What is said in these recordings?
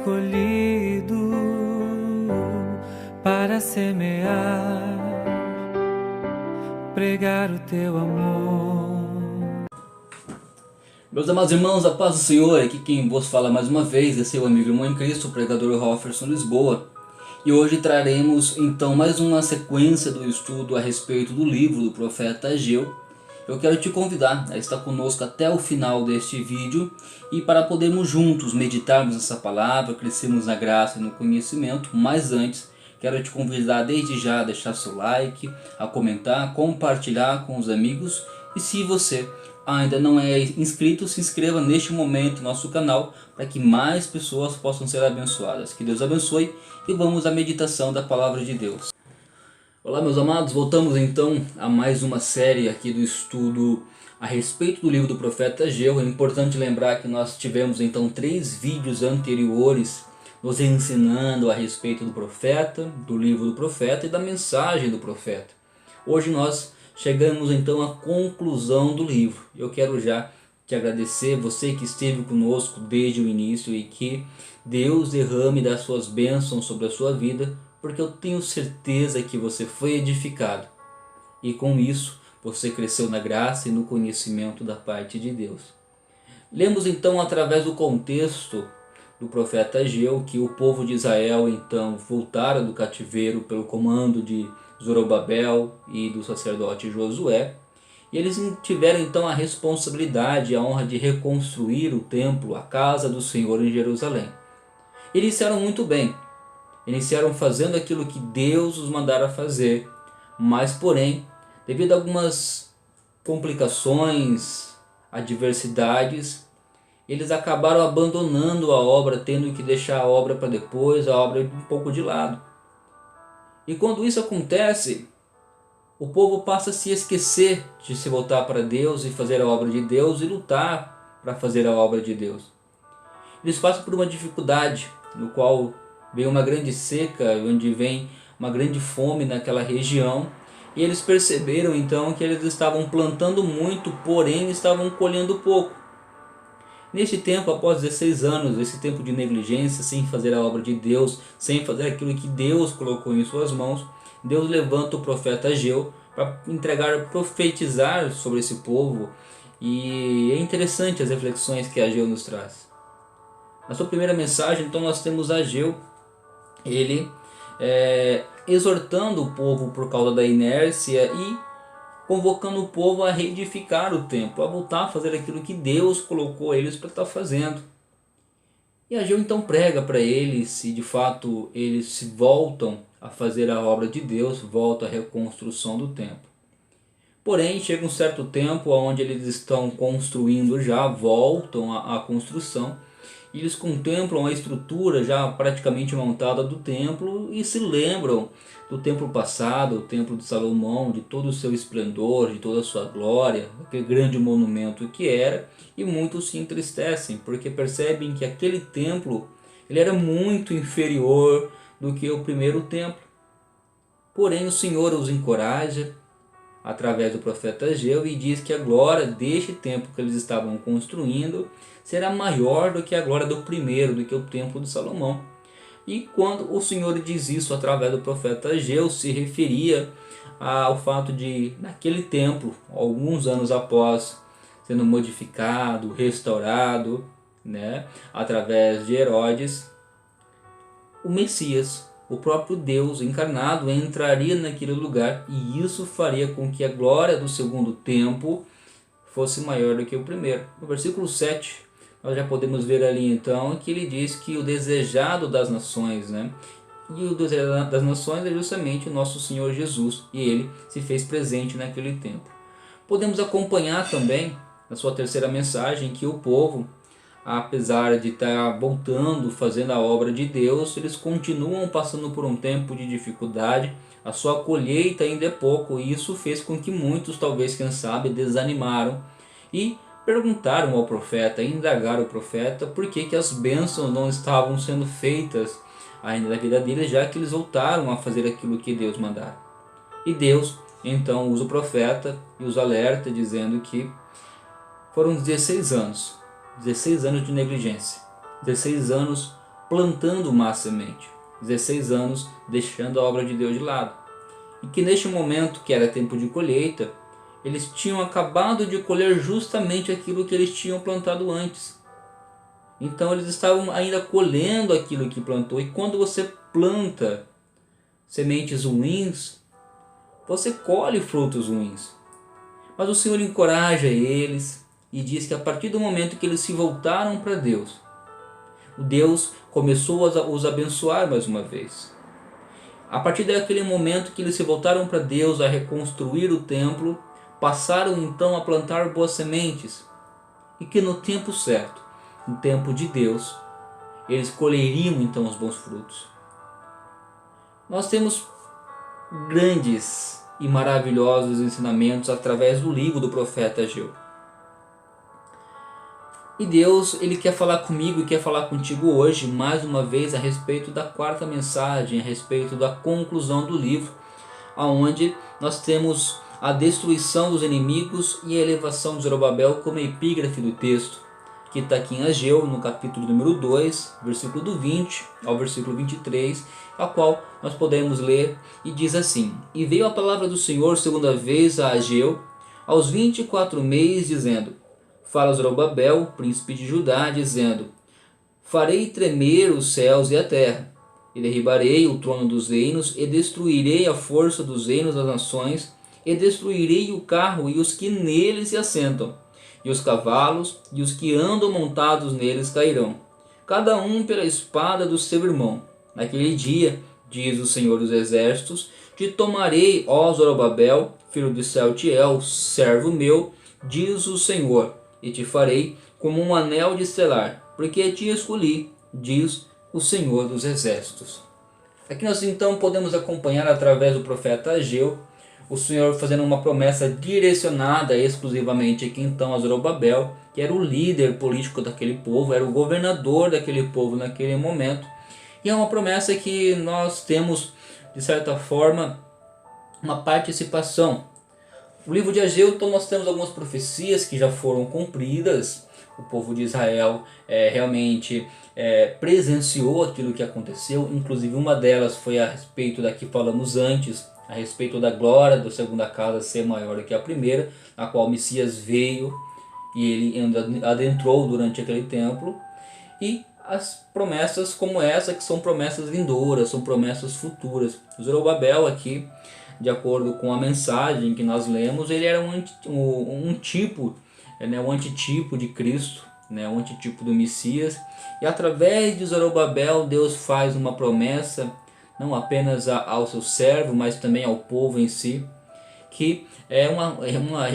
escolhido para semear, pregar o teu amor. Meus amados irmãos, a paz do Senhor, aqui quem vos fala mais uma vez é seu amigo irmão em Cristo, o pregador Rofferson Lisboa. E hoje traremos então mais uma sequência do estudo a respeito do livro do profeta Ageu. Eu quero te convidar a estar conosco até o final deste vídeo e para podermos juntos meditarmos essa palavra, crescermos na graça e no conhecimento. Mas antes, quero te convidar desde já a deixar seu like, a comentar, a compartilhar com os amigos. E se você ainda não é inscrito, se inscreva neste momento no nosso canal para que mais pessoas possam ser abençoadas. Que Deus abençoe e vamos à meditação da palavra de Deus. Olá meus amados, voltamos então a mais uma série aqui do estudo a respeito do livro do profeta Ageu. É importante lembrar que nós tivemos então 3 vídeos anteriores nos ensinando a respeito do profeta, do livro do profeta e da mensagem do profeta. Hoje nós chegamos então à conclusão do livro. Eu quero já te agradecer, você que esteve conosco desde o início, e que Deus derrame das suas bênçãos sobre a sua vida, porque eu tenho certeza que você foi edificado e com isso você cresceu na graça e no conhecimento da parte de Deus. Lemos então através do contexto do profeta Ageu que o povo de Israel então voltara do cativeiro pelo comando de Zorobabel e do sacerdote Josué, e eles tiveram então a responsabilidade e a honra de reconstruir o templo, a casa do Senhor em Jerusalém. Eles disseram muito bem, iniciaram fazendo aquilo que Deus os mandara fazer, mas porém, devido a algumas complicações, adversidades, eles acabaram abandonando a obra, tendo que deixar a obra para depois, a obra um pouco de lado. E quando isso acontece, o povo passa a se esquecer de se voltar para Deus e fazer a obra de Deus e lutar para fazer a obra de Deus. Eles passam por uma dificuldade, no qual vem uma grande seca, onde vem uma grande fome naquela região, e eles perceberam então que eles estavam plantando muito, porém estavam colhendo pouco. Neste tempo, após 16 anos, esse tempo de negligência, sem fazer a obra de Deus, sem fazer aquilo que Deus colocou em suas mãos, Deus levanta o profeta Ageu para profetizar sobre esse povo, e é interessante as reflexões que Ageu nos traz. Na sua primeira mensagem, então, nós temos Ageu, ele exortando o povo por causa da inércia e convocando o povo a reedificar o templo, a voltar a fazer aquilo que Deus colocou eles para estar fazendo. E Ageu então prega para eles, e de fato eles se voltam a fazer a obra de Deus, voltam à reconstrução do templo. Porém, chega um certo tempo onde eles estão construindo já, voltam à construção, e eles contemplam a estrutura já praticamente montada do templo e se lembram do templo passado, o templo de Salomão, de todo o seu esplendor, de toda a sua glória, aquele grande monumento que era, e muitos se entristecem porque percebem que aquele templo ele era muito inferior do que o primeiro templo. Porém, o Senhor os encoraja através do profeta Ageu e diz que a glória deste templo que eles estavam construindo será maior do que a glória do primeiro, do que o templo de Salomão. E quando o Senhor diz isso através do profeta Ageu, se referia ao fato de, naquele templo, alguns anos após sendo modificado, restaurado, através de Herodes, o Messias, o próprio Deus encarnado, entraria naquele lugar, e isso faria com que a glória do segundo templo fosse maior do que o primeiro. No versículo 7, nós já podemos ver ali então que ele diz que o desejado das nações, e o desejado das nações é justamente o nosso Senhor Jesus, e ele se fez presente naquele tempo. Podemos acompanhar também, na sua terceira mensagem, que o povo, apesar de estar voltando, fazendo a obra de Deus, eles continuam passando por um tempo de dificuldade, a sua colheita ainda é pouco, e isso fez com que muitos, talvez, quem sabe, desanimaram e perguntaram ao profeta, indagaram o profeta por que as bênçãos não estavam sendo feitas ainda na vida deles, já que eles voltaram a fazer aquilo que Deus mandara. E Deus então usa o profeta e os alerta, dizendo que foram 16 anos de negligência, 16 anos plantando má semente, 16 anos deixando a obra de Deus de lado. E que neste momento, que era tempo de colheita, eles tinham acabado de colher justamente aquilo que eles tinham plantado antes. Então eles estavam ainda colhendo aquilo que plantou. E quando você planta sementes ruins, você colhe frutos ruins. Mas o Senhor encoraja eles e diz que a partir do momento que eles se voltaram para Deus, o Deus começou a os abençoar mais uma vez. A partir daquele momento que eles se voltaram para Deus a reconstruir o templo, passaram então a plantar boas sementes. E que no tempo certo, no tempo de Deus, eles colheriam então os bons frutos. Nós temos grandes e maravilhosos ensinamentos através do livro do profeta Ageu. E Deus, Ele quer falar comigo e quer falar contigo hoje, mais uma vez, a respeito da quarta mensagem, a respeito da conclusão do livro, onde nós temos a destruição dos inimigos e a elevação de Zorobabel como epígrafe do texto, que está aqui em Ageu, no capítulo número 2, versículo do 20 ao versículo 23, a qual nós podemos ler, e diz assim: E veio a palavra do Senhor segunda vez a Ageu, aos 24 meses, dizendo: Fala Zorobabel, príncipe de Judá, dizendo: Farei tremer os céus e a terra, e derribarei o trono dos reinos, e destruirei a força dos reinos das nações, e destruirei o carro e os que nele se assentam, e os cavalos e os que andam montados neles cairão, cada um pela espada do seu irmão. Naquele dia, diz o Senhor dos Exércitos, te tomarei, ó Zorobabel, filho de Saltiel, servo meu, diz o Senhor, e te farei como um anel de selar, porque te escolhi, diz o Senhor dos Exércitos. Aqui nós então podemos acompanhar através do profeta Ageu, o Senhor fazendo uma promessa direcionada exclusivamente aqui então a Zorobabel, que era o líder político daquele povo, era o governador daquele povo naquele momento. E é uma promessa que nós temos, de certa forma, uma participação. No livro de Ageu, então, nós temos algumas profecias que já foram cumpridas. O povo de Israel realmente presenciou aquilo que aconteceu. Inclusive uma delas foi a respeito da que falamos antes, a respeito da glória da segunda casa ser maior do que a primeira, a qual o Messias veio e ele adentrou durante aquele templo. E as promessas como essa, que são promessas vindouras, são promessas futuras. Zorobabel aqui, de acordo com a mensagem que nós lemos, ele era um tipo, um antitipo de Cristo, um antitipo do Messias. E através de Zorobabel, Deus faz uma promessa, não apenas ao seu servo, mas também ao povo em si, que é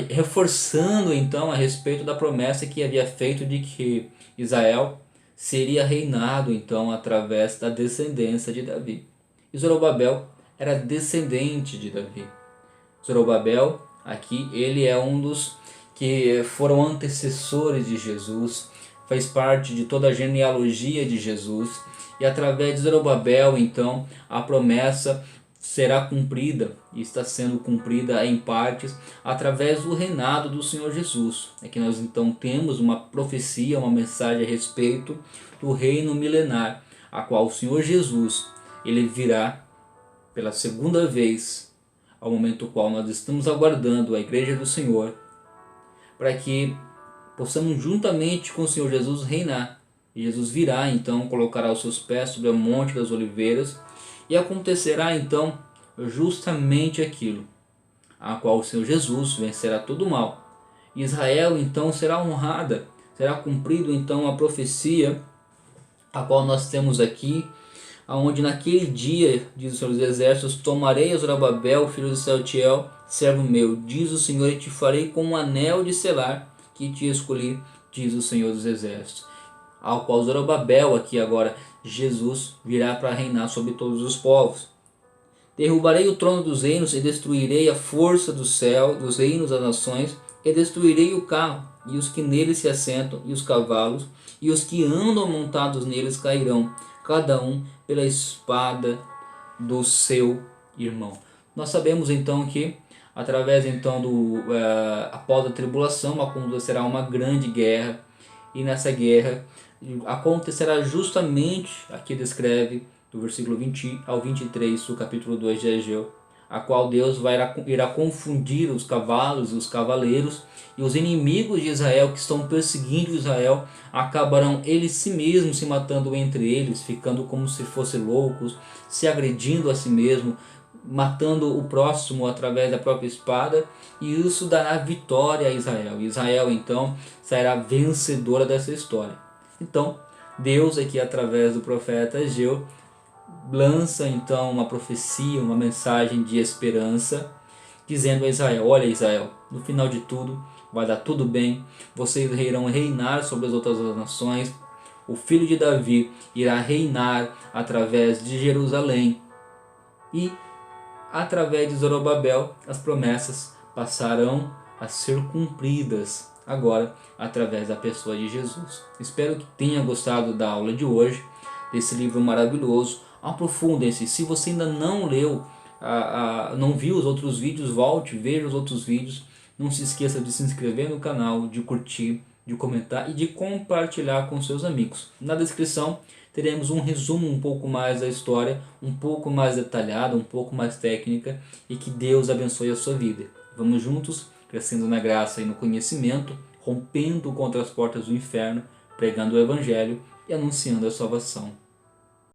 reforçando então a respeito da promessa que havia feito de que Israel seria reinado então através da descendência de Davi. E Zorobabel era descendente de Davi. Zorobabel, aqui, ele é um dos que foram antecessores de Jesus, faz parte de toda a genealogia de Jesus, e através de Zorobabel, então, a promessa será cumprida, e está sendo cumprida em partes, através do reinado do Senhor Jesus. Aqui nós então temos uma profecia, uma mensagem a respeito do reino milenar, a qual o Senhor Jesus, ele virá pela segunda vez, ao momento qual nós estamos aguardando a Igreja do Senhor, para que possamos juntamente com o Senhor Jesus reinar. E Jesus virá então, colocará os seus pés sobre o Monte das Oliveiras, e acontecerá então justamente aquilo, a qual o Senhor Jesus vencerá todo o mal. Israel então será honrada, será cumprido então a profecia, a qual nós temos aqui, aonde naquele dia, diz o Senhor dos Exércitos, tomarei a Zorobabel, filho de Saltiel, servo meu, diz o Senhor, e te farei com um anel de selar, que te escolhi, diz o Senhor dos Exércitos. Ao qual Zorobabel, aqui agora, Jesus, virá para reinar sobre todos os povos. Derrubarei o trono dos reinos e destruirei a força do céu, dos reinos das nações, e destruirei o carro, e os que nele se assentam, e os cavalos, e os que andam montados neles cairão, cada um pela espada do seu irmão. Nós sabemos então que, através então após a tribulação, acontecerá uma grande guerra, e nessa guerra acontecerá justamente, aqui descreve do versículo 20 ao 23 do capítulo 2 de Ageu, a qual Deus irá confundir os cavalos e os cavaleiros, e os inimigos de Israel que estão perseguindo Israel acabarão eles si mesmos se matando entre eles, ficando como se fossem loucos, se agredindo a si mesmo, matando o próximo através da própria espada, e isso dará vitória a Israel. Israel então será vencedora dessa história. Então Deus aqui através do profeta Ageu lança então uma profecia, uma mensagem de esperança, dizendo a Israel: olha Israel, no final de tudo vai dar tudo bem, vocês irão reinar sobre as outras nações, o filho de Davi irá reinar através de Jerusalém, e através de Zorobabel as promessas passarão a ser cumpridas agora através da pessoa de Jesus. Espero que tenha gostado da aula de hoje, desse livro maravilhoso. Aprofundem-se. Se você ainda não leu, não viu os outros vídeos, volte, veja os outros vídeos. Não se esqueça de se inscrever no canal, de curtir, de comentar e de compartilhar com seus amigos. Na descrição teremos um resumo um pouco mais da história, um pouco mais detalhado, um pouco mais técnica, e que Deus abençoe a sua vida. Vamos juntos, crescendo na graça e no conhecimento, rompendo contra as portas do inferno, pregando o Evangelho e anunciando a salvação.